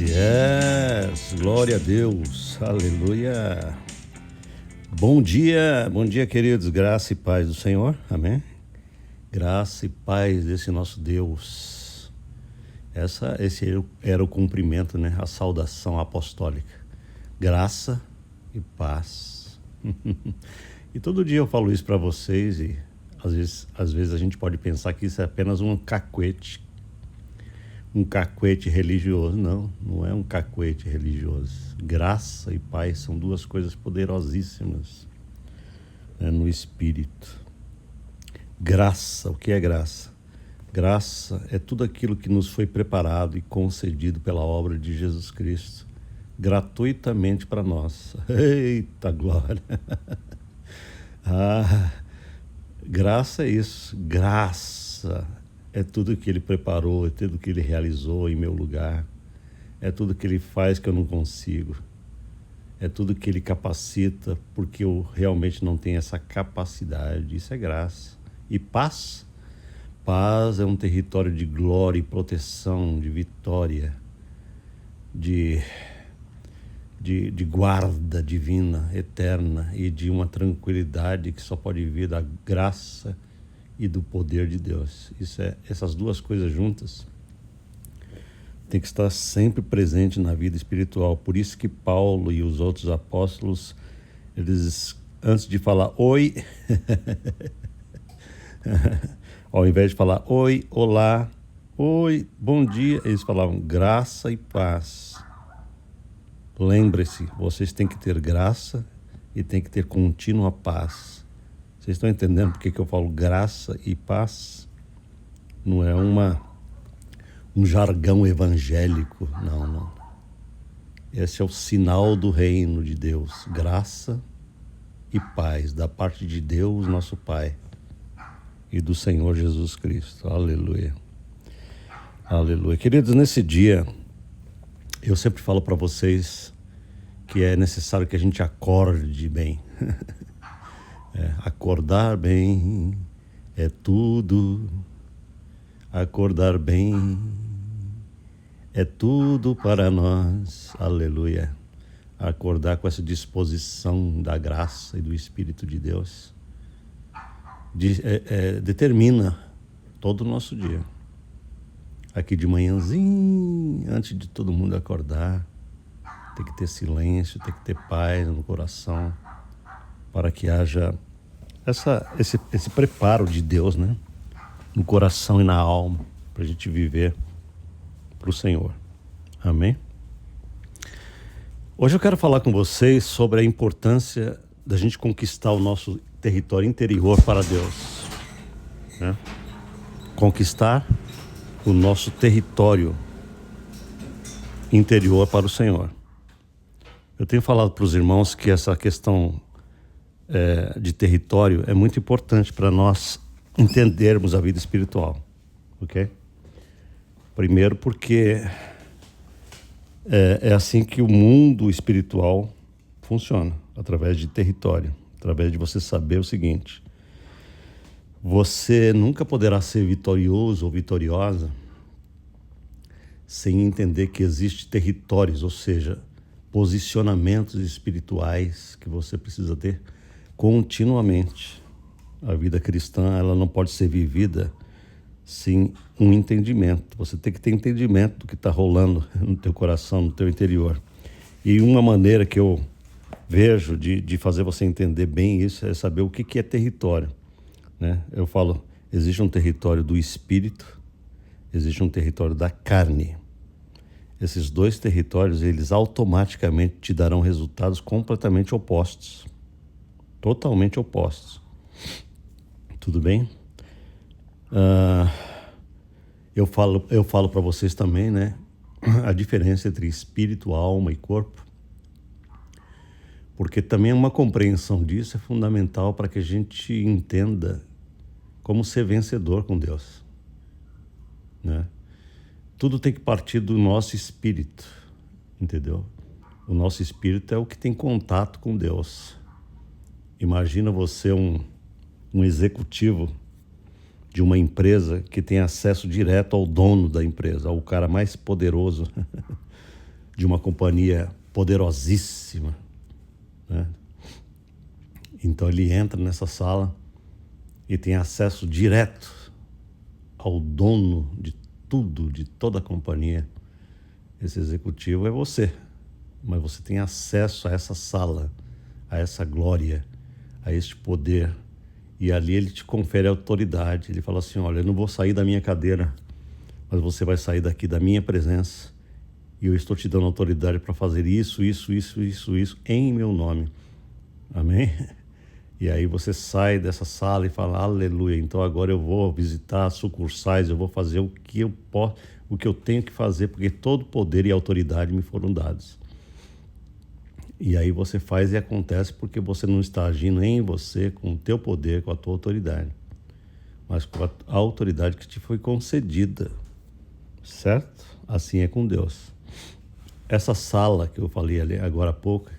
Yes, glória a Deus, aleluia. Bom dia, queridos, graça e paz do Senhor, amém? Graça e paz desse nosso Deus. Esse era o cumprimento, né? A saudação apostólica. Graça e paz. E todo dia eu falo isso para vocês e às vezes a gente pode pensar que isso é apenas um cacuete religioso. Não é um cacuete religioso. Graça e paz são duas coisas poderosíssimas, né, no Espírito. Graça, o que é graça? Graça é tudo aquilo que nos foi preparado e concedido pela obra de Jesus Cristo, gratuitamente para nós. Eita glória! Graça é isso, graça é tudo que Ele preparou, é tudo que Ele realizou em meu lugar, é tudo que Ele faz que eu não consigo, é tudo que Ele capacita porque eu realmente não tenho essa capacidade. Isso é graça. E paz? Paz é um território de glória e proteção, de vitória, de guarda divina, eterna, e de uma tranquilidade que só pode vir da graça e do poder de Deus. Essas duas coisas juntas tem que estar sempre presente na vida espiritual. Por isso que Paulo e os outros apóstolos, eles, antes de falar oi, ao invés de falar oi, olá, oi, bom dia, eles falavam graça e paz. Lembre-se, vocês têm que ter graça e têm que ter contínua paz. Vocês estão entendendo por que eu falo graça e paz? Não é um jargão evangélico, não. Esse é o sinal do reino de Deus, graça e paz, da parte de Deus, nosso Pai, e do Senhor Jesus Cristo. Aleluia. Aleluia. Queridos, nesse dia, eu sempre falo para vocês que é necessário que a gente acorde bem. Acordar bem é tudo. Acordar bem é tudo para nós. Aleluia. Acordar com essa disposição da graça e do Espírito de Deus determina todo o nosso dia. Aqui de manhãzinho, antes de todo mundo acordar, tem que ter silêncio, tem que ter paz no coração, para que haja esse preparo de Deus, né? No coração e na alma, para a gente viver para o Senhor. Amém? Hoje eu quero falar com vocês sobre a importância da gente conquistar o nosso território interior para Deus, né? Conquistar o nosso território interior para o Senhor. Eu tenho falado para os irmãos que essa questão de território é muito importante para nós entendermos a vida espiritual, ok? Primeiro porque é assim que o mundo espiritual funciona, através de território, através de você saber o seguinte: você nunca poderá ser vitorioso ou vitoriosa sem entender que existem territórios, ou seja, posicionamentos espirituais que você precisa ter continuamente. A vida cristã, ela não pode ser vivida sem um entendimento. Você tem que ter entendimento do que está rolando no teu coração, no teu interior. E uma maneira que eu vejo de fazer você entender bem isso é saber o que é território, né? Eu falo, existe um território do espírito, existe um território da carne. Esses dois territórios, eles automaticamente te darão resultados completamente opostos. Totalmente opostos. Tudo bem? Eu falo para vocês também, né? A diferença entre espírito, alma e corpo. Porque também uma compreensão disso é fundamental para que a gente entenda como ser vencedor com Deus, né? Tudo tem que partir do nosso espírito, entendeu? O nosso espírito é o que tem contato com Deus. Imagina você um executivo de uma empresa que tem acesso direto ao dono da empresa, ao cara mais poderoso de uma companhia poderosíssima, né? Então ele entra nessa sala e tem acesso direto ao dono de tudo, de toda a companhia. Esse executivo é você, mas você tem acesso a essa sala, a essa glória, a este poder. E ali ele te confere autoridade. Ele fala assim: olha, eu não vou sair da minha cadeira, mas você vai sair daqui da minha presença. E eu estou te dando autoridade para fazer isso em meu nome. Amém? E aí você sai dessa sala e fala: aleluia, então agora eu vou visitar sucursais, eu vou fazer o que eu posso, o que eu tenho que fazer, porque todo poder e autoridade me foram dados. E aí você faz e acontece porque você não está agindo em você com o teu poder, com a tua autoridade, mas com a autoridade que te foi concedida, certo? Assim é com Deus. Essa sala que eu falei ali agora há pouco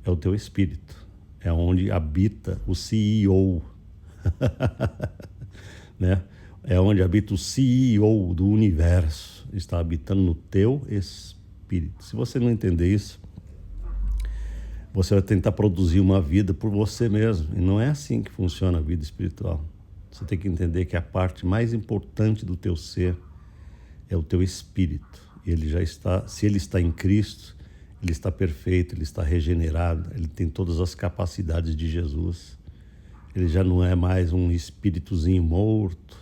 é o teu espírito, é onde habita o CEO, né? É onde habita o CEO do universo, está habitando no teu espírito. Se você não entender isso, você vai tentar produzir uma vida por você mesmo. E não é assim que funciona a vida espiritual. Você tem que entender que a parte mais importante do teu ser é o teu espírito. E ele já está, se ele está em Cristo, ele está perfeito, ele está regenerado, ele tem todas as capacidades de Jesus. Ele já não é mais um espíritozinho morto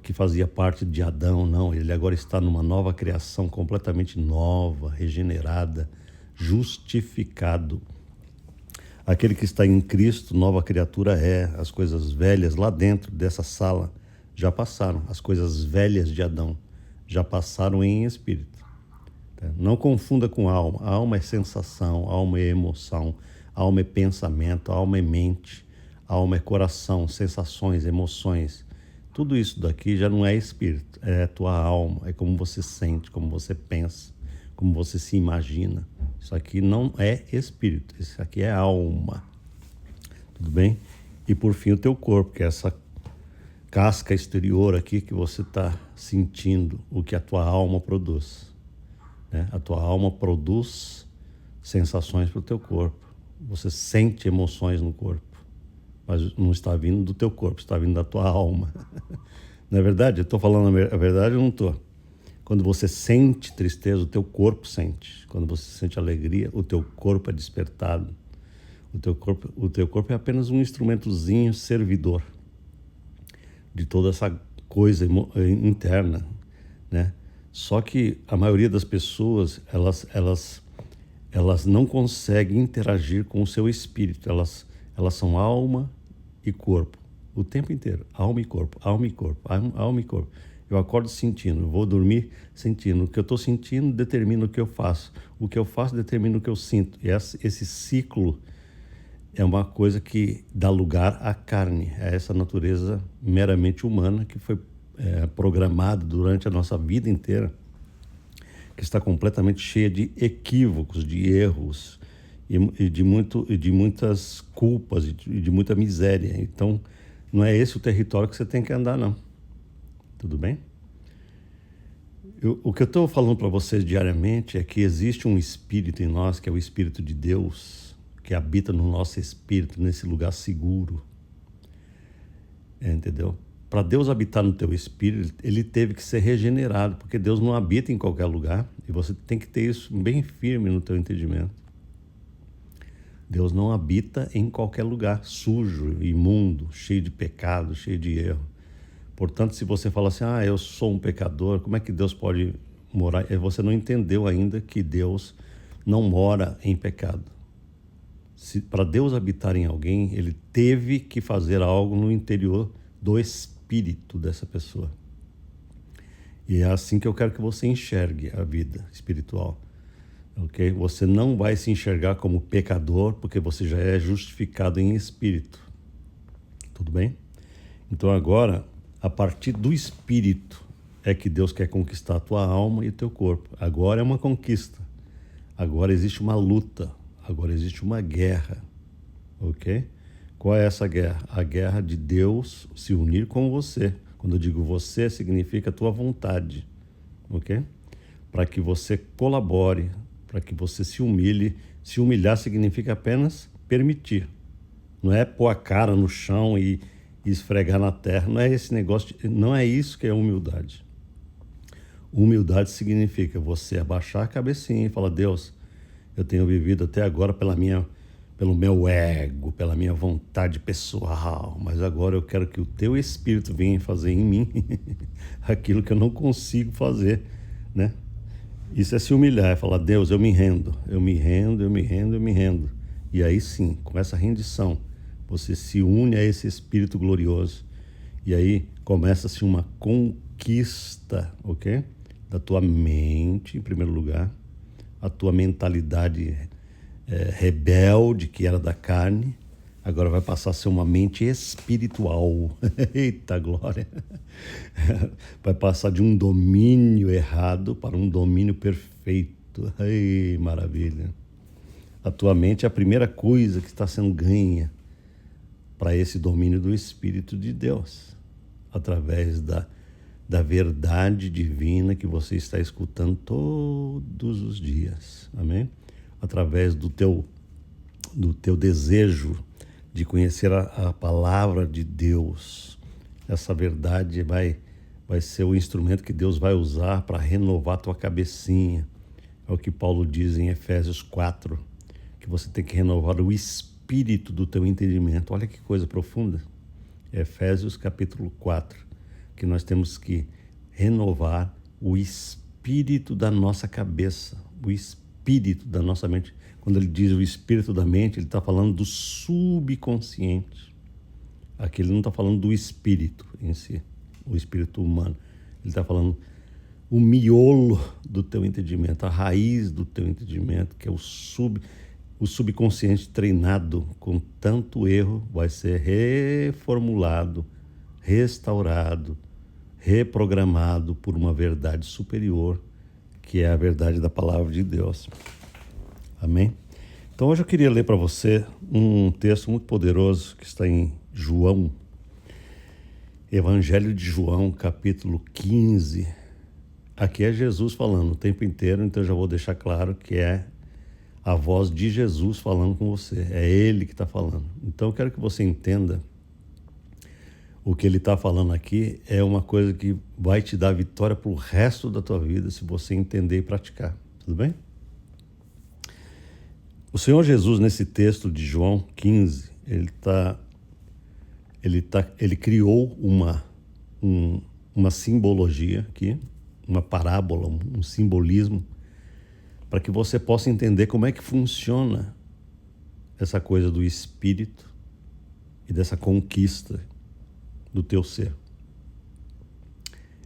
que fazia parte de Adão, não. Ele agora está numa nova criação, completamente nova, regenerada, justificado. Aquele que está em Cristo, nova criatura é. As coisas velhas lá dentro dessa sala já passaram. As coisas velhas de Adão já passaram em espírito. Não confunda com alma. A alma é sensação, a alma é emoção, a alma é pensamento, a alma é mente, a alma é coração, sensações, emoções. Tudo isso daqui já não é espírito, é tua alma, é como você sente, como você pensa, como você se imagina. Isso aqui não é espírito, isso aqui é alma. Tudo bem? E por fim o teu corpo, que é essa casca exterior aqui que você está sentindo, o que a tua alma produz, né? A tua alma produz sensações para o teu corpo. Você sente emoções no corpo, mas não está vindo do teu corpo, está vindo da tua alma. Não é verdade? Eu estou falando a verdade ou não estou? Quando você sente tristeza, o teu corpo sente. Quando você sente alegria, o teu corpo é despertado. O teu corpo é apenas um instrumentozinho servidor de toda essa coisa interna, né? Só que a maioria das pessoas, elas não conseguem interagir com o seu espírito. Elas são alma e corpo o tempo inteiro. Alma e corpo, alma e corpo, alma e corpo. Eu acordo sentindo, eu vou dormir sentindo. O que eu estou sentindo determina o que eu faço. O que eu faço determina o que eu sinto. E esse ciclo é uma coisa que dá lugar à carne, a essa natureza meramente humana que foi programada durante a nossa vida inteira, que está completamente cheia de equívocos, de erros e de muitas culpas e de muita miséria. Então, não é esse o território que você tem que andar, não. Tudo bem? O que eu estou falando para vocês diariamente é que existe um espírito em nós, que é o Espírito de Deus, que habita no nosso espírito, nesse lugar seguro. Entendeu? Para Deus habitar no teu espírito, ele teve que ser regenerado, porque Deus não habita em qualquer lugar, e você tem que ter isso bem firme no teu entendimento. Deus não habita em qualquer lugar sujo, imundo, cheio de pecado, cheio de erro. Portanto, se você fala assim, eu sou um pecador, como é que Deus pode morar? Você não entendeu ainda que Deus não mora em pecado. Para Deus habitar em alguém, ele teve que fazer algo no interior do espírito dessa pessoa. E é assim que eu quero que você enxergue a vida espiritual. Ok? Você não vai se enxergar como pecador, porque você já é justificado em espírito. Tudo bem? Então agora, a partir do espírito, é que Deus quer conquistar a tua alma e o teu corpo. Agora é uma conquista. Agora existe uma luta. Agora existe uma guerra. Ok? Qual é essa guerra? A guerra de Deus se unir com você. Quando eu digo você, significa a tua vontade. Ok? Para que você colabore para que você se humilhe. Se humilhar significa apenas permitir. Não é pôr a cara no chão e esfregar na terra. Não é esse negócio, não é isso que é humildade. Humildade significa você abaixar a cabecinha e falar: Deus, eu tenho vivido até agora pelo meu ego, pela minha vontade pessoal, mas agora eu quero que o teu Espírito venha fazer em mim aquilo que eu não consigo fazer, né? Isso é se humilhar, é falar: Deus, eu me rendo, eu me rendo, eu me rendo, eu me rendo. E aí sim, com essa rendição, você se une a esse Espírito glorioso. E aí começa-se uma conquista, ok? Da tua mente, em primeiro lugar, a tua mentalidade rebelde, que era da carne, agora vai passar a ser uma mente espiritual. Eita glória! Vai passar de um domínio errado para um domínio perfeito. Ei, maravilha! A tua mente é a primeira coisa que está sendo ganha para esse domínio do Espírito de Deus, através da verdade divina que você está escutando todos os dias. Amém? Através do teu desejo de conhecer a palavra de Deus. Essa verdade vai ser o instrumento que Deus vai usar para renovar a tua cabecinha. É o que Paulo diz em Efésios 4, que você tem que renovar o espírito do teu entendimento. Olha que coisa profunda. Efésios capítulo 4, que nós temos que renovar o espírito da nossa cabeça, o espírito da nossa mente. Quando ele diz o espírito da mente, ele está falando do subconsciente. Aqui ele não está falando do espírito em si, o espírito humano. Ele está falando o miolo do teu entendimento, a raiz do teu entendimento, que é o subconsciente treinado com tanto erro, vai ser reformulado, restaurado, reprogramado por uma verdade superior, que é a verdade da palavra de Deus. Amém? Então hoje eu queria ler para você um texto muito poderoso que está em João, Evangelho de João, capítulo 15. Aqui é Jesus falando o tempo inteiro, então eu já vou deixar claro que é a voz de Jesus falando com você. É Ele que está falando. Então eu quero que você entenda o que Ele está falando aqui é uma coisa que vai te dar vitória para o resto da tua vida, se você entender e praticar. Tudo bem? O Senhor Jesus, nesse texto de João 15, ele criou uma simbologia aqui, uma parábola, um simbolismo, para que você possa entender como é que funciona essa coisa do Espírito e dessa conquista do teu ser.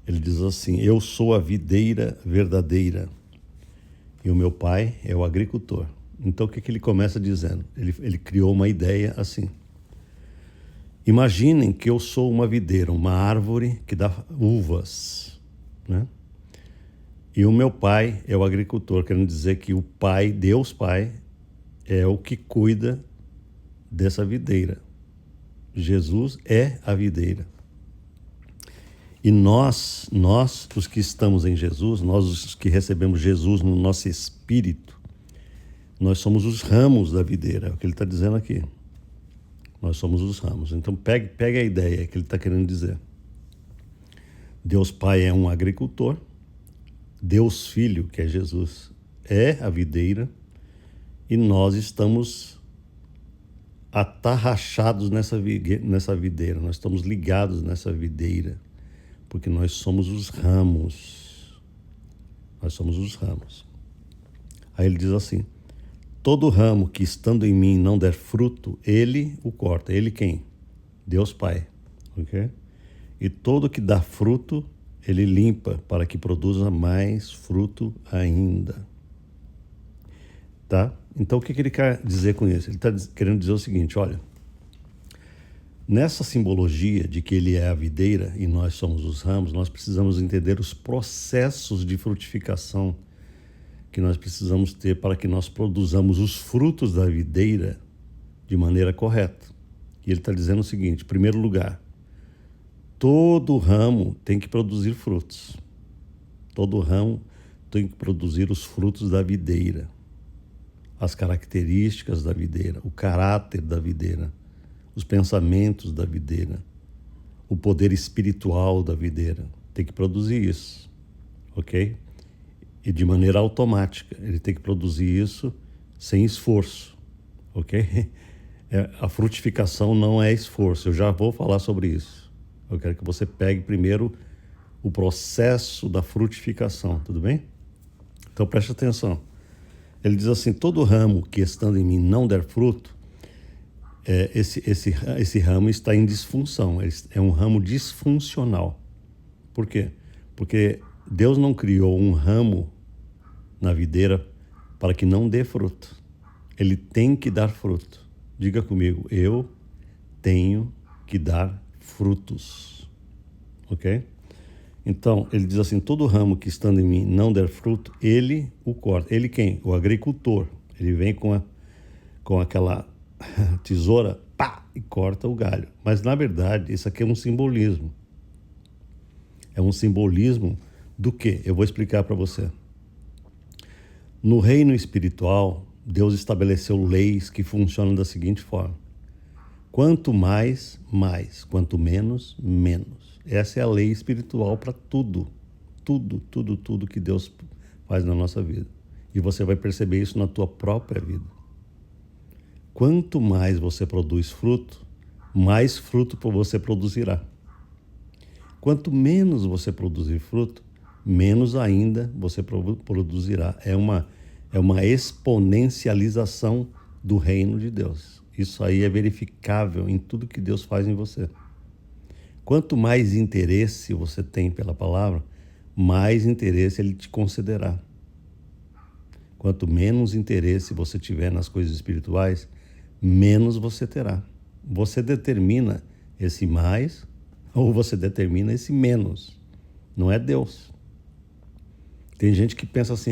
Ele diz assim: eu sou a videira verdadeira e o meu pai é o agricultor. Então o que ele começa dizendo? Ele criou uma ideia assim: imaginem que eu sou uma videira, uma árvore que dá uvas, né? E o meu pai é o agricultor, querendo dizer que o pai, Deus Pai, é o que cuida dessa videira. Jesus é a videira. E nós, os que estamos em Jesus, nós os que recebemos Jesus no nosso espírito, nós somos os ramos da videira, é o que ele está dizendo aqui. Nós somos os ramos. Então pegue a ideia que ele está querendo dizer. Deus Pai é um agricultor, Deus Filho, que é Jesus, é a videira, e nós estamos atarrachados nessa videira, nós estamos ligados nessa videira, porque nós somos os ramos. Nós somos os ramos. Aí ele diz assim: todo ramo que estando em mim não der fruto, ele o corta. Ele quem? Deus Pai. Ok? E todo que dá fruto, ele limpa para que produza mais fruto ainda. Tá? Então o que ele quer dizer com isso? Ele está querendo dizer o seguinte: olha, nessa simbologia de que ele é a videira e nós somos os ramos, nós precisamos entender os processos de frutificação que nós precisamos ter para que nós produzamos os frutos da videira de maneira correta. E ele está dizendo o seguinte: em primeiro lugar, todo ramo tem que produzir frutos. Todo ramo tem que produzir os frutos da videira. as características da videira, o caráter da videira, os pensamentos da videira, o poder espiritual da videira. Tem que produzir isso, ok? E de maneira automática. Ele tem que produzir isso sem esforço, ok? A frutificação não é esforço. Eu já vou falar sobre isso. Eu quero que você pegue primeiro o processo da frutificação, tudo bem? Então preste atenção. Ele diz assim: todo ramo que estando em mim não der fruto, esse ramo está em disfunção. É um ramo disfuncional. Por quê? Porque Deus não criou um ramo na videira para que não dê fruto. Ele tem que dar fruto. Diga comigo: eu tenho que dar frutos. Ok? Então, ele diz assim: todo ramo que estando em mim não der fruto, ele o corta. Ele quem? O agricultor. Ele vem com aquela tesoura, pá, e corta o galho. Mas, na verdade, isso aqui é um simbolismo. É um simbolismo do quê? Eu vou explicar para você. No reino espiritual, Deus estabeleceu leis que funcionam da seguinte forma: quanto mais, mais. Quanto menos, menos. Essa é a lei espiritual para tudo. Tudo que Deus faz na nossa vida. E você vai perceber isso na tua própria vida. Quanto mais você produz fruto, mais fruto você produzirá. Quanto menos você produzir fruto, menos ainda você produzirá. É uma exponencialização do reino de Deus. Isso aí é verificável em tudo que Deus faz em você. Quanto mais interesse você tem pela palavra, mais interesse Ele te concederá. Quanto menos interesse você tiver nas coisas espirituais, menos você terá. Você determina esse mais ou você determina esse menos. Não é Deus. Tem gente que pensa assim: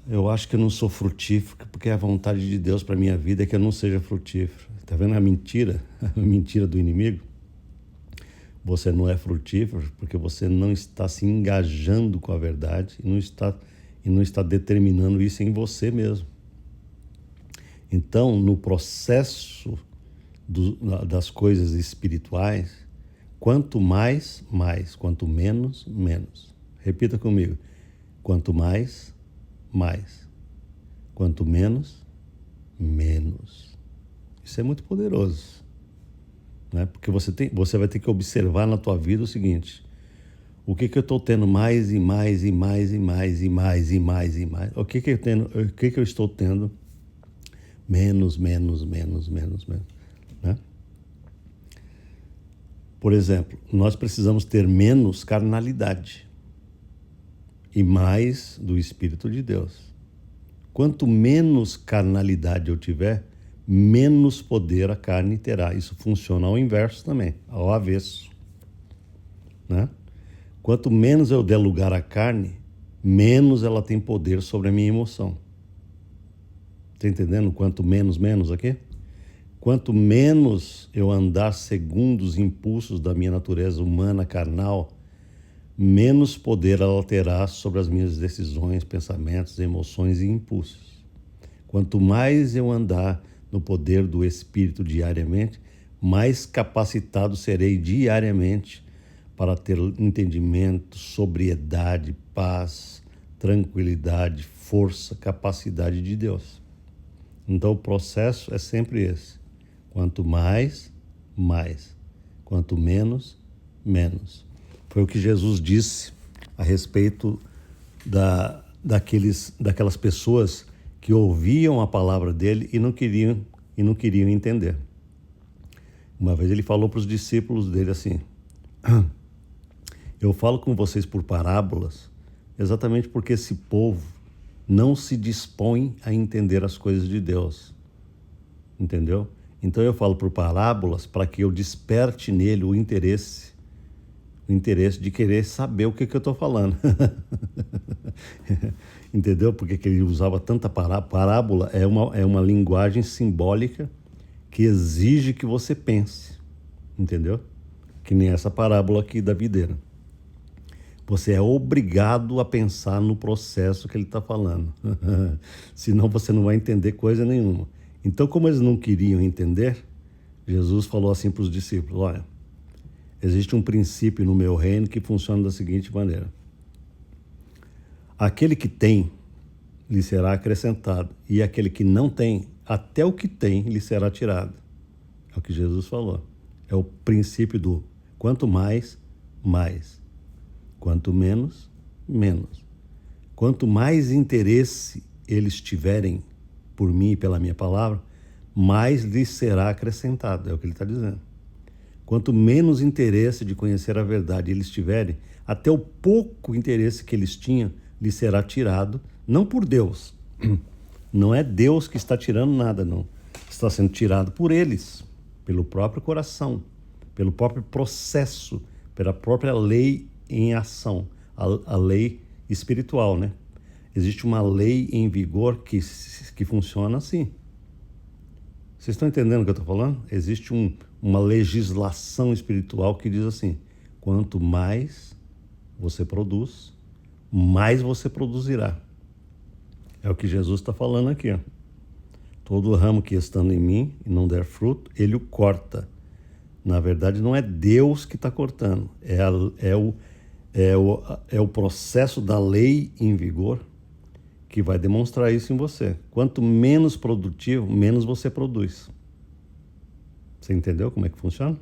eu acho que eu não sou frutífero porque a vontade de Deus para a minha vida é que eu não seja frutífero. Está vendo a mentira? A mentira do inimigo? Você não é frutífero porque você não está se engajando com a verdade e não está determinando isso em você mesmo. Então, no processo das coisas espirituais, quanto mais, mais. Quanto menos, menos. Repita comigo: quanto mais, mais. Quanto menos, menos. Isso é muito poderoso. Né? Porque você vai ter que observar na tua vida o seguinte: o que eu estou tendo mais e mais e mais e mais e mais e mais e mais? O que eu estou tendo menos, menos, menos, menos, menos, né? Por exemplo, nós precisamos ter menos carnalidade e mais do Espírito de Deus. Quanto menos carnalidade eu tiver, menos poder a carne terá. Isso funciona ao inverso também, ao avesso, né? Quanto menos eu der lugar à carne, menos ela tem poder sobre a minha emoção. Está entendendo? Quanto menos, menos aqui? Quanto menos eu andar segundo os impulsos da minha natureza humana, carnal, menos poder ela terá sobre as minhas decisões, pensamentos, emoções e impulsos. Quanto mais eu andar no poder do Espírito diariamente, mais capacitado serei diariamente para ter entendimento, sobriedade, paz, tranquilidade, força, capacidade de Deus. Então o processo é sempre esse: quanto mais, mais. Quanto menos, menos. Foi o que Jesus disse a respeito daquelas pessoas que ouviam a palavra dele e não queriam entender. Uma vez ele falou para os discípulos dele assim: eu falo com vocês por parábolas exatamente porque esse povo não se dispõe a entender as coisas de Deus. Entendeu? Então eu falo por parábolas para que eu desperte nele o interesse de querer saber o que eu estou falando. Entendeu? Porque que ele usava tanta parábola, é uma linguagem simbólica que exige que você pense. Entendeu? Que nem essa parábola aqui da videira. Você é obrigado a pensar no processo que ele está falando. Senão você não vai entender coisa nenhuma. Então, como eles não queriam entender, Jesus falou assim para os discípulos: olha, existe um princípio no meu reino que funciona da seguinte maneira. Aquele que tem, lhe será acrescentado. E aquele que não tem, até o que tem, lhe será tirado. É o que Jesus falou. É o princípio do quanto mais, mais. Quanto menos, menos. Quanto mais interesse eles tiverem por mim e pela minha palavra, mais lhes será acrescentado. É o que ele está dizendo. Quanto menos interesse de conhecer a verdade eles tiverem, até o pouco interesse que eles tinham lhes será tirado, não por Deus. Não é Deus que está tirando nada, não. Está sendo tirado por eles, pelo próprio coração, pelo próprio processo, pela própria lei em ação, a lei espiritual, né? Existe uma lei em vigor que funciona assim. Vocês estão entendendo o que eu estou falando? Existe uma legislação espiritual que diz assim: quanto mais você produz, mais você produzirá. É o que Jesus está falando aqui. Ó. Todo ramo que estando em mim e não der fruto, ele o corta. Na verdade, não é Deus que está cortando, é o processo da lei em vigor que vai demonstrar isso em você. Quanto menos produtivo, menos você produz. Você entendeu como é que funciona?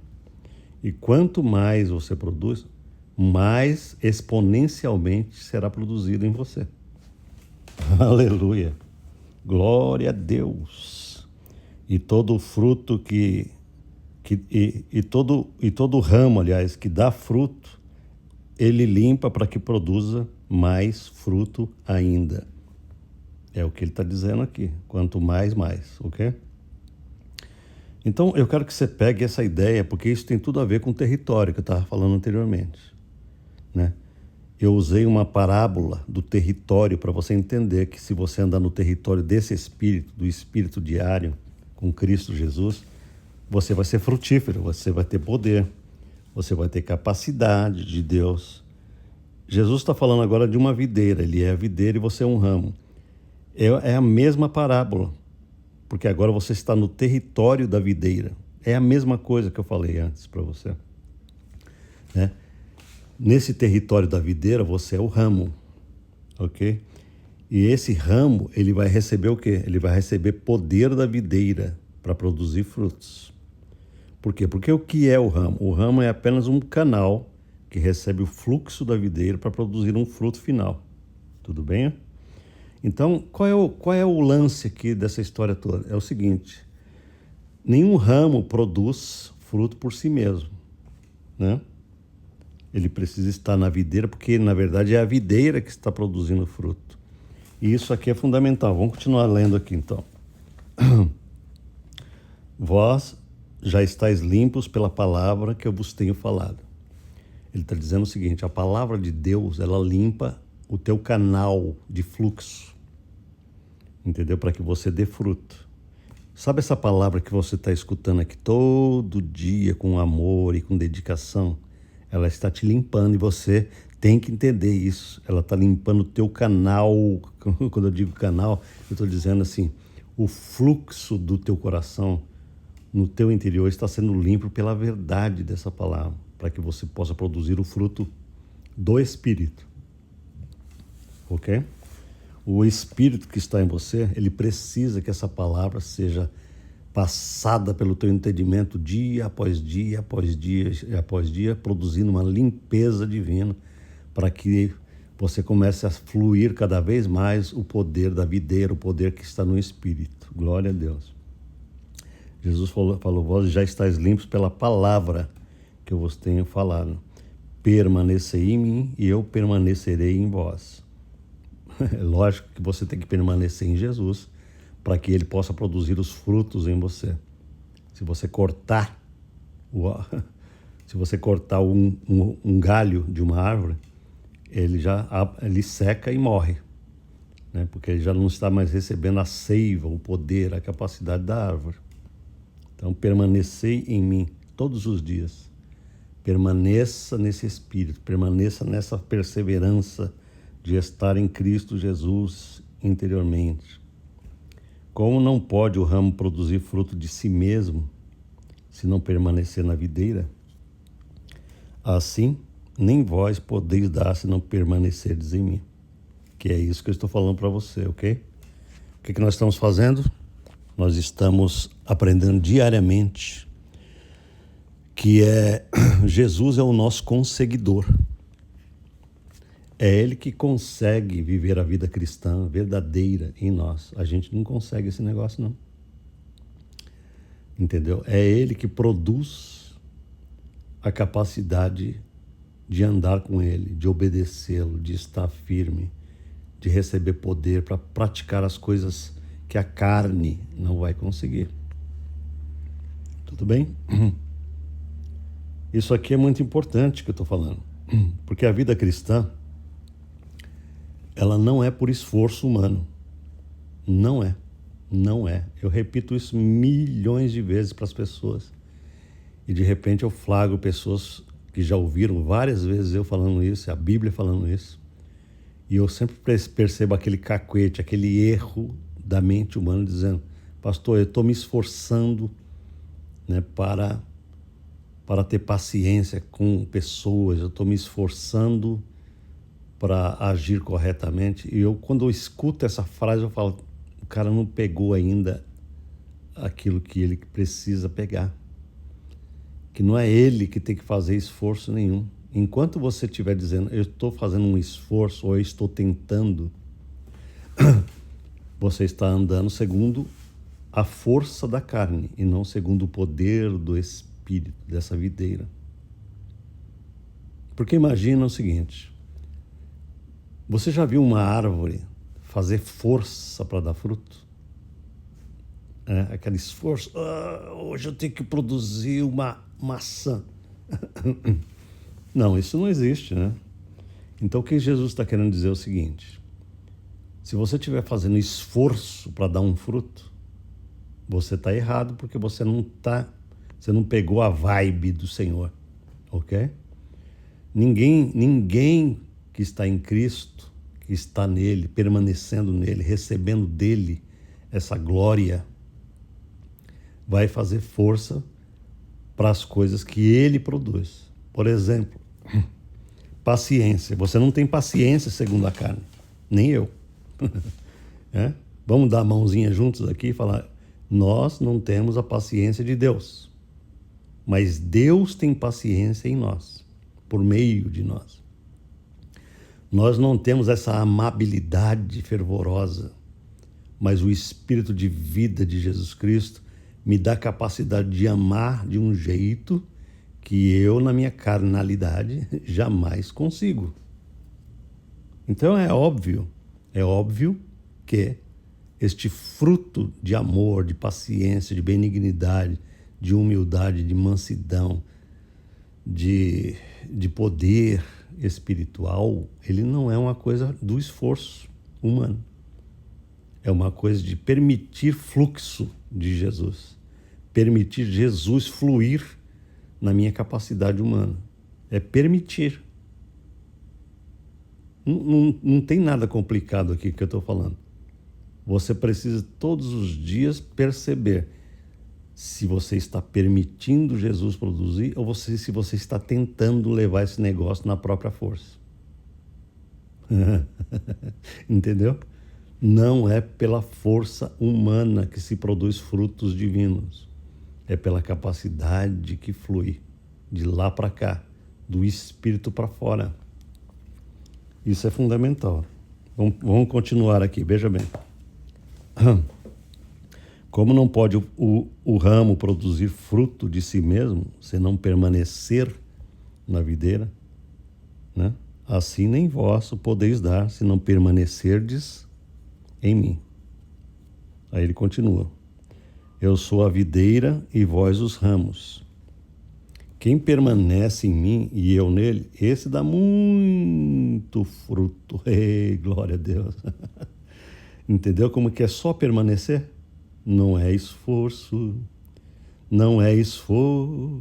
E quanto mais você produz, mais exponencialmente será produzido em você. Aleluia! Glória a Deus! E todo fruto todo ramo, aliás, que dá fruto, ele limpa para que produza mais fruto ainda. É o que ele está dizendo aqui. Quanto mais, mais, ok? Então, eu quero que você pegue essa ideia, porque isso tem tudo a ver com o território que eu estava falando anteriormente, né? Eu usei uma parábola do território para você entender que se você andar no território desse Espírito, do Espírito diário, com Cristo Jesus, você vai ser frutífero, você vai ter poder, você vai ter capacidade de Deus. Jesus está falando agora de uma videira, ele é a videira e você é um ramo. É a mesma parábola, porque agora você está no território da videira. É a mesma coisa que eu falei antes para você, né? Nesse território da videira, você é o ramo, ok? E esse ramo, ele vai receber o quê? Ele vai receber poder da videira para produzir frutos. Por quê? Porque o que é o ramo? O ramo é apenas um canal que recebe o fluxo da videira para produzir um fruto final. Tudo bem? Então, qual é o lance aqui dessa história toda? É o seguinte: nenhum ramo produz fruto por si mesmo, né? Ele precisa estar na videira, porque na verdade é a videira que está produzindo fruto. E isso aqui é fundamental. Vamos continuar lendo aqui então. Vós já estáis limpos pela palavra que eu vos tenho falado. Ele está dizendo o seguinte: a palavra de Deus, ela limpa o teu canal de fluxo, entendeu? Para que você dê fruto. Sabe essa palavra que você está escutando aqui todo dia com amor e com dedicação? Ela está te limpando e você tem que entender isso. Ela está limpando o teu canal. Quando eu digo canal, eu estou dizendo assim, o fluxo do teu coração no teu interior está sendo limpo pela verdade dessa palavra, para que você possa produzir o fruto do Espírito. Ok? O Espírito que está em você, ele precisa que essa palavra seja passada pelo teu entendimento dia após dia, após dia, após dia, produzindo uma limpeza divina para que você comece a fluir cada vez mais o poder da videira, o poder que está no Espírito. Glória a Deus. Jesus falou, vós já estáis limpos pela palavra que eu vos tenho falado. Permanecei em mim e eu permanecerei em vós. É lógico que você tem que permanecer em Jesus para que ele possa produzir os frutos em você. Se você cortar um galho de uma árvore, ele seca e morre, né? Porque ele já não está mais recebendo a seiva, o poder, a capacidade da árvore. Então, permanecei em mim todos os dias. Permaneça nesse espírito, permaneça nessa perseverança de estar em Cristo Jesus interiormente. Como não pode o ramo produzir fruto de si mesmo, se não permanecer na videira? Assim, nem vós podeis dar se não permanecerdes em mim. Que é isso que eu estou falando para você, ok? O que nós estamos fazendo? Nós estamos aprendendo diariamente que Jesus é o nosso conseguidor. É Ele que consegue viver a vida cristã verdadeira em nós. A gente não consegue esse negócio, não. Entendeu? É Ele que produz a capacidade de andar com Ele, de obedecê-lo, de estar firme, de receber poder para praticar as coisas que a carne não vai conseguir. Tudo bem? Isso aqui é muito importante que eu estou falando, porque a vida cristã, ela não é por esforço humano. Não é. Não é. Eu repito isso milhões de vezes para as pessoas. E de repente eu flagro pessoas que já ouviram várias vezes eu falando isso, a Bíblia falando isso. E eu sempre percebo aquele cacuete, aquele erro da mente humana dizendo: pastor, eu estou me esforçando, né, para ter paciência com pessoas, eu estou me esforçando para agir corretamente. E quando eu escuto essa frase, eu falo: o cara não pegou ainda aquilo que ele precisa pegar. Que não é ele que tem que fazer esforço nenhum. Enquanto você estiver dizendo, eu estou fazendo um esforço, ou eu estou tentando, você está andando segundo a força da carne, e não segundo o poder do Espírito, dessa videira. Porque imagina o seguinte: você já viu uma árvore fazer força para dar fruto? Aquele esforço, hoje eu tenho que produzir uma maçã. Não, isso não existe, né? Então o que Jesus está querendo dizer é o seguinte: se você estiver fazendo esforço para dar um fruto, você está errado, porque você não pegou a vibe do Senhor, ok? Ninguém que está em Cristo, que está nele, permanecendo nele, recebendo dele essa glória, vai fazer força para as coisas que ele produz. Por exemplo, paciência. Você não tem paciência segundo a carne, nem eu. Vamos dar a mãozinha juntos aqui e falar: nós não temos a paciência de Deus, mas Deus tem paciência em nós, por meio de nós. Nós não temos essa amabilidade fervorosa, mas o Espírito de vida de Jesus Cristo me dá a capacidade de amar de um jeito que eu, na minha carnalidade, jamais consigo. Então é óbvio que este fruto de amor, de paciência, de benignidade, de humildade, de mansidão, de poder espiritual, ele não é uma coisa do esforço humano. É uma coisa de permitir fluxo de Jesus. Permitir Jesus fluir na minha capacidade humana. É permitir. Não tem nada complicado aqui que eu estou falando. Você precisa todos os dias perceber se você está permitindo Jesus produzir ou se você está tentando levar esse negócio na própria força. Entendeu? Não é pela força humana que se produz frutos divinos. É pela capacidade que flui de lá para cá, do espírito para fora. Isso é fundamental. Vamos continuar aqui, veja bem. Como não pode o ramo produzir fruto de si mesmo, se não permanecer na videira, né? Assim nem vós podeis dar, se não permanecerdes em mim. Aí ele continua: eu sou a videira e vós os ramos. Quem permanece em mim e eu nele, esse dá muito fruto. Ei, glória a Deus. Entendeu como que é só permanecer? Não é esforço, Não é esforço,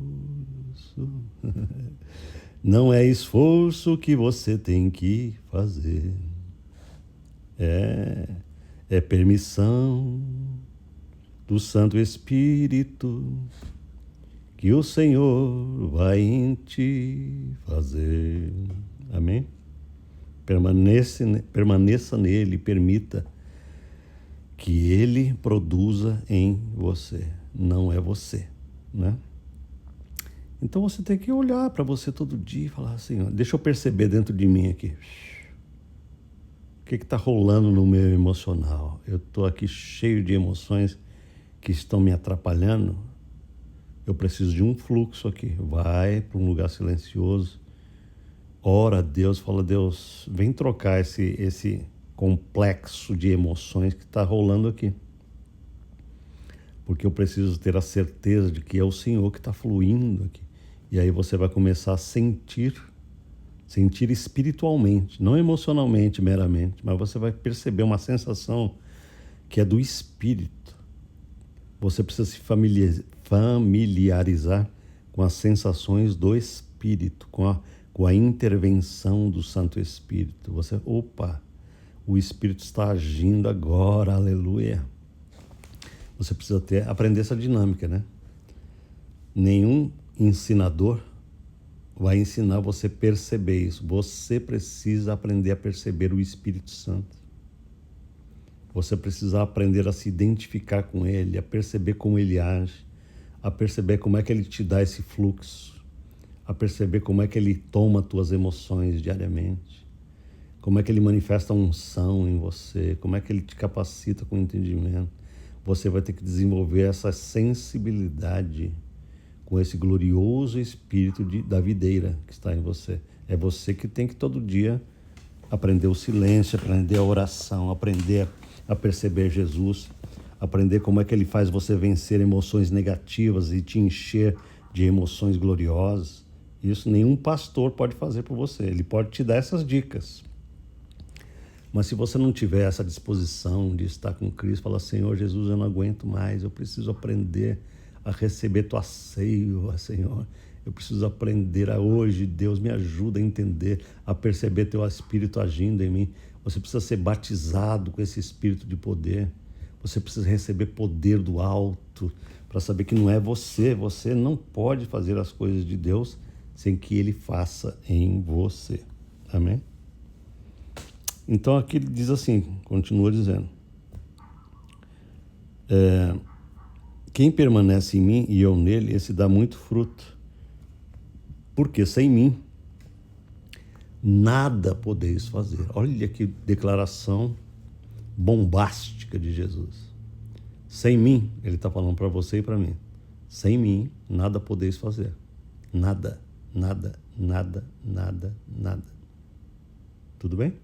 não é esforço que você tem que fazer. É permissão do Santo Espírito que o Senhor vai em ti fazer. Amém? Permaneça nele, permita que ele produza em você, não é você, né? Então você tem que olhar para você todo dia e falar assim, ó, deixa eu perceber dentro de mim aqui. O que está rolando no meu emocional? Eu estou aqui cheio de emoções que estão me atrapalhando. Eu preciso de um fluxo aqui. Vai para um lugar silencioso. Ora a Deus, fala, Deus, vem trocar esse complexo de emoções que está rolando aqui. Porque eu preciso ter a certeza de que é o Senhor que está fluindo aqui. E aí você vai começar a sentir espiritualmente, não emocionalmente meramente, mas você vai perceber uma sensação que é do Espírito. Você precisa se familiarizar com as sensações do Espírito, com a intervenção do Santo Espírito. Você, opa, o Espírito está agindo agora, aleluia. Você precisa aprender essa dinâmica, né? Nenhum ensinador vai ensinar você a perceber isso. Você precisa aprender a perceber o Espírito Santo. Você precisa aprender a se identificar com Ele, a perceber como Ele age, a perceber como é que Ele te dá esse fluxo, a perceber como é que Ele toma as tuas emoções diariamente, como é que Ele manifesta a unção em você, como é que Ele te capacita com entendimento. Você vai ter que desenvolver essa sensibilidade com esse glorioso Espírito da videira que está em você. É você que tem que todo dia aprender o silêncio, aprender a oração, aprender a perceber Jesus, aprender como é que Ele faz você vencer emoções negativas e te encher de emoções gloriosas. Isso nenhum pastor pode fazer por você. Ele pode te dar essas dicas. Mas se você não tiver essa disposição de estar com Cristo, fala, Senhor Jesus, eu não aguento mais, eu preciso aprender a receber tua seiva, Senhor. Eu preciso aprender a hoje, Deus, me ajuda a entender, a perceber teu Espírito agindo em mim. Você precisa ser batizado com esse Espírito de poder. Você precisa receber poder do alto para saber que não é você. Você não pode fazer as coisas de Deus sem que Ele faça em você. Amém? Então aqui ele diz assim, continua dizendo, quem permanece em mim e eu nele, esse dá muito fruto, porque sem mim nada podeis fazer. Olha que declaração bombástica de Jesus. Sem mim, ele está falando para você e para mim, sem mim nada podeis fazer. Nada, nada, nada, nada, nada. Tudo bem?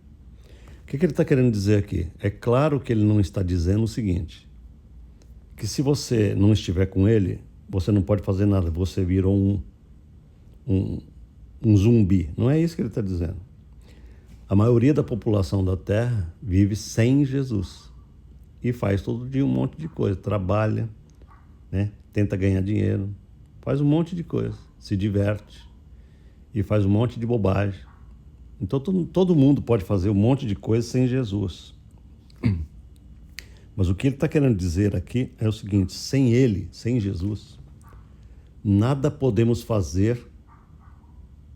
O que ele está querendo dizer aqui? É claro que ele não está dizendo o seguinte, que se você não estiver com ele, você não pode fazer nada, você virou um zumbi. Não é isso que ele está dizendo. A maioria da população da Terra vive sem Jesus e faz todo dia um monte de coisa, trabalha, né? Tenta ganhar dinheiro, faz um monte de coisa, se diverte e faz um monte de bobagem. Então todo mundo pode fazer um monte de coisa sem Jesus. Mas o que ele está querendo dizer aqui é o seguinte, sem ele, sem Jesus, nada podemos fazer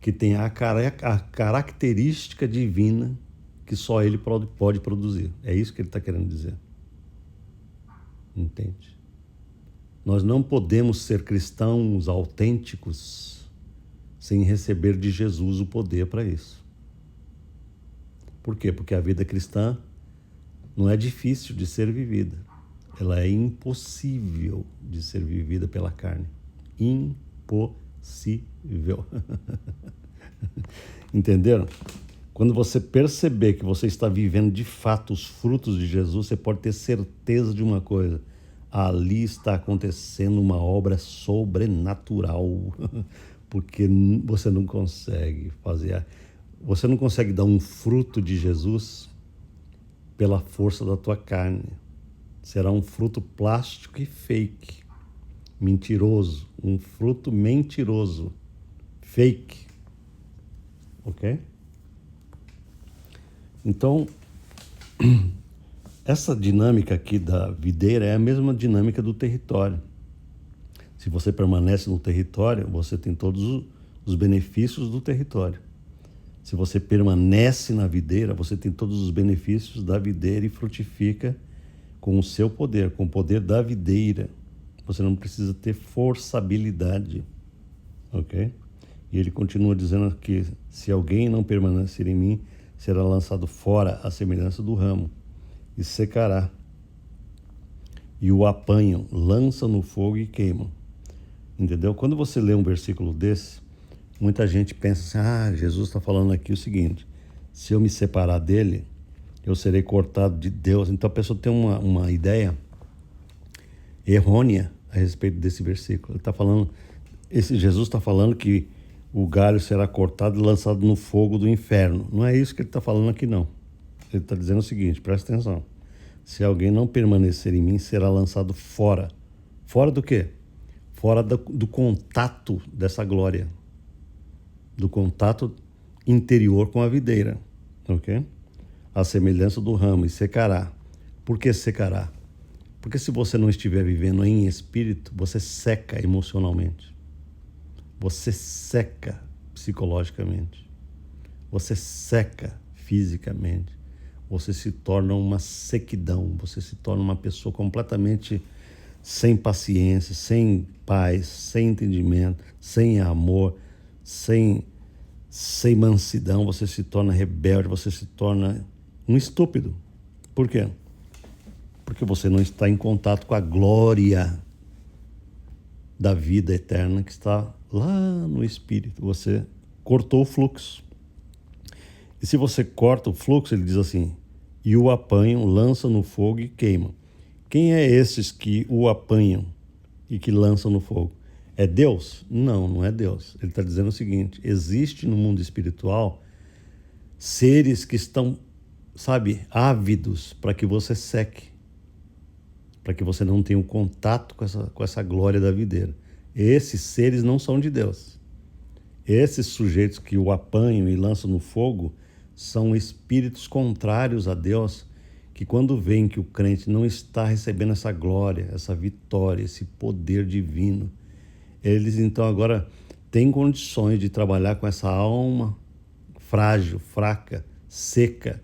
que tenha a característica divina que só ele pode produzir. É isso que ele está querendo dizer. Entende? Nós não podemos ser cristãos autênticos sem receber de Jesus o poder para isso. Por quê? Porque a vida cristã não é difícil de ser vivida. Ela é impossível de ser vivida pela carne. Impossível. Entenderam? Quando você perceber que você está vivendo de fato os frutos de Jesus, você pode ter certeza de uma coisa. Ali está acontecendo uma obra sobrenatural. Porque você não consegue fazer... Você não consegue dar um fruto de Jesus pela força da tua carne. Será um fruto plástico e fake. mentiroso, um fruto mentiroso, fake, ok? Então, essa dinâmica aqui da videira é a mesma dinâmica do território. Se você permanece no território, você tem todos os benefícios do território. Se você permanece na videira, você tem todos os benefícios da videira e frutifica com o seu poder, com o poder da videira. Você não precisa ter forçabilidade, ok? E ele continua dizendo que se alguém não permanecer em mim, será lançado fora à semelhança do ramo e secará. E o apanham, lançam no fogo e queimam. Entendeu? Quando você lê um versículo desse, muita gente pensa assim, Jesus está falando aqui o seguinte, se eu me separar dele, eu serei cortado de Deus. Então a pessoa tem uma ideia errônea a respeito desse versículo. Ele está falando, Jesus está falando que o galho será cortado e lançado no fogo do inferno. Não é isso que ele está falando aqui, não. Ele está dizendo o seguinte, presta atenção. Se alguém não permanecer em mim, será lançado fora. Fora do quê? Fora do contato dessa glória. Do contato interior com a videira. Ok? A semelhança do ramo, e secará. Por que secará? Porque se você não estiver vivendo em espírito, você seca emocionalmente. Você seca psicologicamente. Você seca fisicamente. Você se torna uma sequidão. Você se torna uma pessoa completamente sem paciência, sem paz, sem entendimento, sem amor, sem mansidão. Você se torna rebelde, você se torna um estúpido. Por quê? Porque você não está em contato com a glória da vida eterna que está lá no Espírito. Você cortou o fluxo. E se você corta o fluxo, ele diz assim, e o apanham, lançam no fogo e queimam. Quem é esses que o apanham e que lançam no fogo? É Deus? Não, não é Deus. Ele está dizendo o seguinte, existe no mundo espiritual seres que estão, ávidos para que você seque, para que você não tenha um contato com essa glória da videira. Esses seres não são de Deus. Esses sujeitos que o apanham e lançam no fogo são espíritos contrários a Deus, que quando veem que o crente não está recebendo essa glória, essa vitória, esse poder divino, eles então agora têm condições de trabalhar com essa alma frágil, fraca, seca,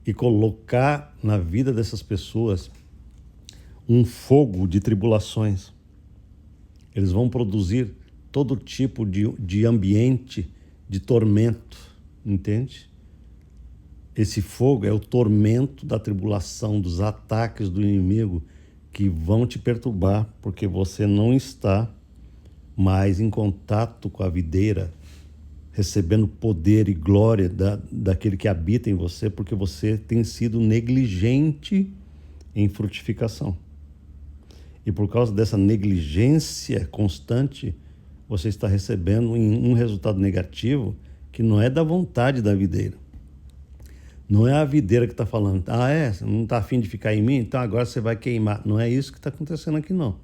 e colocar na vida dessas pessoas um fogo de tribulações. Eles vão produzir todo tipo de ambiente de tormento, entende? Esse fogo é o tormento da tribulação, dos ataques do inimigo que vão te perturbar, porque você não está mais em contato com a videira, recebendo poder e glória daquele que habita em você, porque você tem sido negligente em frutificação. E por causa dessa negligência constante, você está recebendo um resultado negativo que não é da vontade da videira. Não é a videira que está falando, você não está afim de ficar em mim, então agora você vai queimar. Não é isso que está acontecendo aqui, não.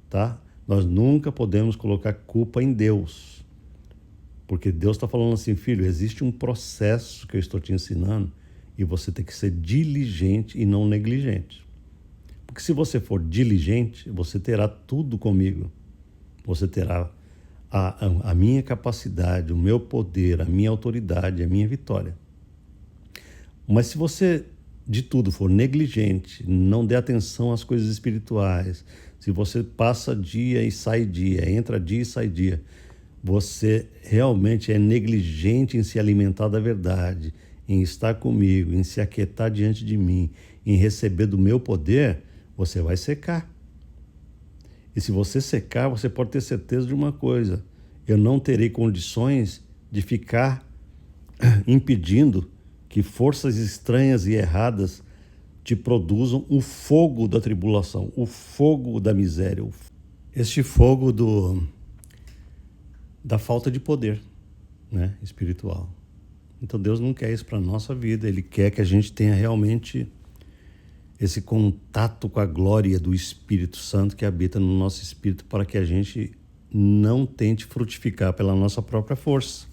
Tá? Nós nunca podemos colocar culpa em Deus. Porque Deus está falando assim, filho, existe um processo que eu estou te ensinando e você tem que ser diligente e não negligente. Porque se você for diligente, você terá tudo comigo. Você terá a minha capacidade, o meu poder, a minha autoridade, a minha vitória. Mas se você, de tudo, for negligente, não der atenção às coisas espirituais, se você passa dia e sai dia, entra dia e sai dia, você realmente é negligente em se alimentar da verdade, em estar comigo, em se aquietar diante de mim, em receber do meu poder, você vai secar. E se você secar, você pode ter certeza de uma coisa, eu não terei condições de ficar impedindo que forças estranhas e erradas te produzam o fogo da tribulação, o fogo da miséria, este fogo da falta de poder, né, espiritual. Então Deus não quer isso para a nossa vida, Ele quer que a gente tenha realmente esse contato com a glória do Espírito Santo que habita no nosso espírito, para que a gente não tente frutificar pela nossa própria força.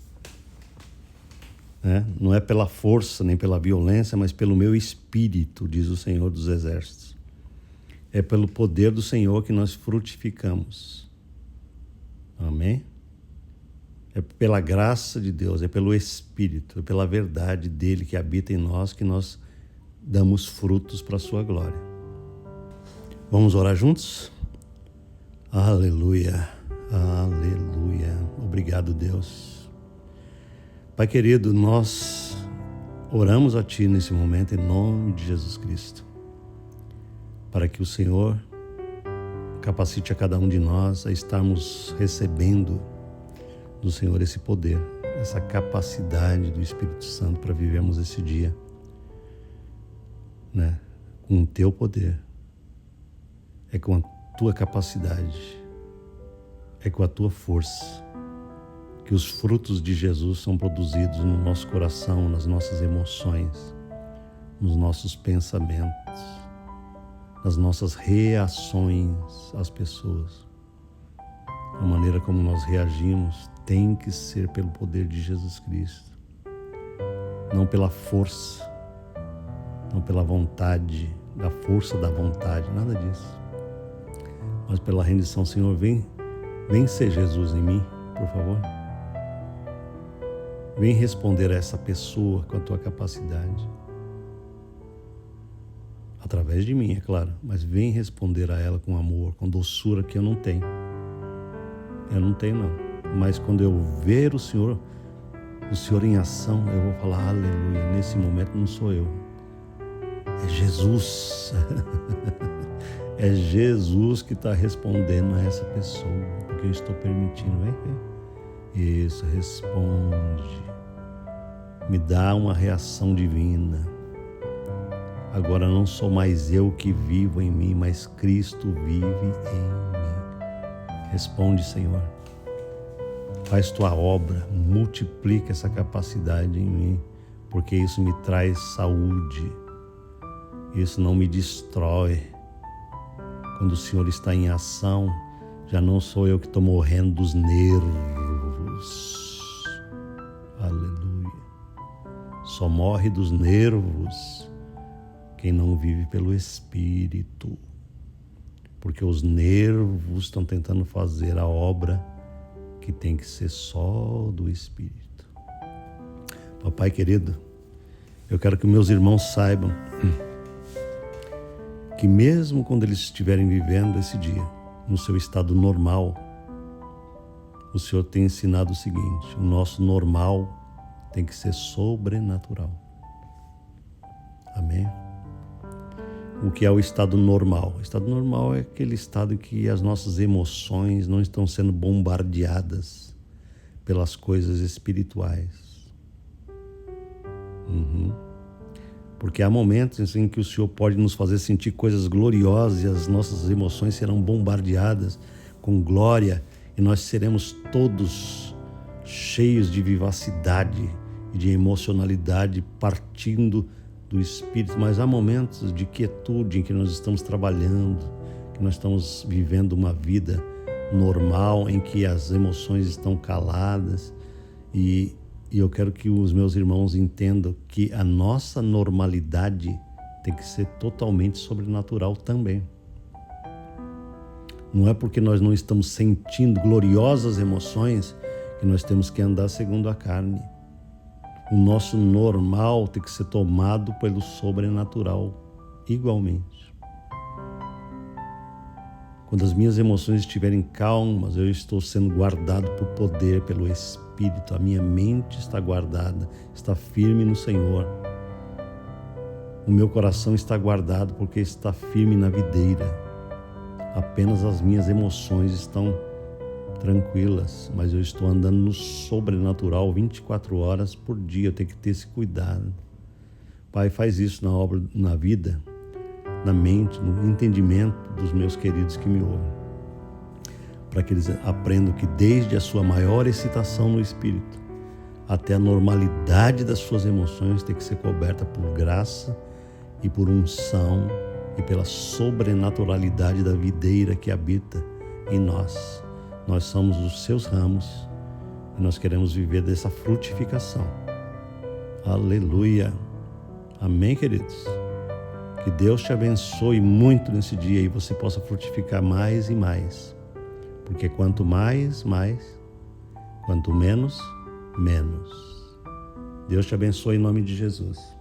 Não é pela força nem pela violência, mas pelo meu espírito, diz o Senhor dos Exércitos. É pelo poder do Senhor que nós frutificamos. Amém? É pela graça de Deus, é pelo Espírito, é pela verdade dele que habita em nós que nós damos frutos para a sua glória. Vamos orar juntos? Aleluia, aleluia. Obrigado, Deus. Pai querido, nós oramos a Ti nesse momento em nome de Jesus Cristo, para que o Senhor capacite a cada um de nós a estarmos recebendo do Senhor esse poder, essa capacidade do Espírito Santo para vivermos esse dia, com o Teu poder. É com a Tua capacidade, é com a Tua força que os frutos de Jesus são produzidos no nosso coração, nas nossas emoções, nos nossos pensamentos, nas nossas reações às pessoas. A maneira como nós reagimos tem que ser pelo poder de Jesus Cristo, não pela força, não pela vontade, da força da vontade, nada disso, mas pela rendição. Senhor, vem ser Jesus em mim, por favor. Vem responder a essa pessoa com a Tua capacidade, através de mim, é claro, mas vem responder a ela com amor, com doçura que eu não tenho. Eu não tenho, não. Mas quando eu ver o Senhor em ação, eu vou falar aleluia. Nesse momento não sou eu, é Jesus. É Jesus que está respondendo a essa pessoa, porque eu estou permitindo. Isso, responde. Me dá uma reação divina. Agora não sou mais eu que vivo em mim, mas Cristo vive em mim. Responde, Senhor. Faz Tua obra, multiplica essa capacidade em mim, porque isso me traz saúde. Isso não me destrói. Quando o Senhor está em ação, já não sou eu que estou morrendo dos nervos. Aleluia. Só morre dos nervos quem não vive pelo Espírito, porque os nervos estão tentando fazer a obra que tem que ser só do Espírito. Papai querido, eu quero que meus irmãos saibam que mesmo quando eles estiverem vivendo esse dia no seu estado normal, o Senhor tem ensinado o seguinte: o nosso normal tem que ser sobrenatural. Amém? O que é o estado normal? O estado normal é aquele estado em que as nossas emoções não estão sendo bombardeadas pelas coisas espirituais. Porque há momentos em que o Senhor pode nos fazer sentir coisas gloriosas e as nossas emoções serão bombardeadas com glória e nós seremos todos cheios de vivacidade e de emocionalidade partindo do Espírito. Mas há momentos de quietude em que nós estamos trabalhando, que nós estamos vivendo uma vida normal em que as emoções estão caladas, e eu quero que os meus irmãos entendam que a nossa normalidade tem que ser totalmente sobrenatural também. Não é porque nós não estamos sentindo gloriosas emoções que nós temos que andar segundo a carne. O nosso normal tem que ser tomado pelo sobrenatural igualmente. Quando as minhas emoções estiverem calmas, eu estou sendo guardado por poder, pelo Espírito. A minha mente está guardada, está firme no Senhor. O meu coração está guardado porque está firme na videira. Apenas as minhas emoções estão tranquilas, mas eu estou andando no sobrenatural 24 horas por dia. Eu tenho que ter esse cuidado. Pai, faz isso na obra, na vida, na mente, no entendimento dos meus queridos que me ouvem, para que eles aprendam que desde a sua maior excitação no Espírito até a normalidade das suas emoções tem que ser coberta por graça e por unção e pela sobrenaturalidade da videira que habita em nós. Nós somos os seus ramos e nós queremos viver dessa frutificação. Aleluia. Amém, queridos? Que Deus te abençoe muito nesse dia e você possa frutificar mais e mais. Porque quanto mais, mais. Quanto menos, menos. Deus te abençoe em nome de Jesus.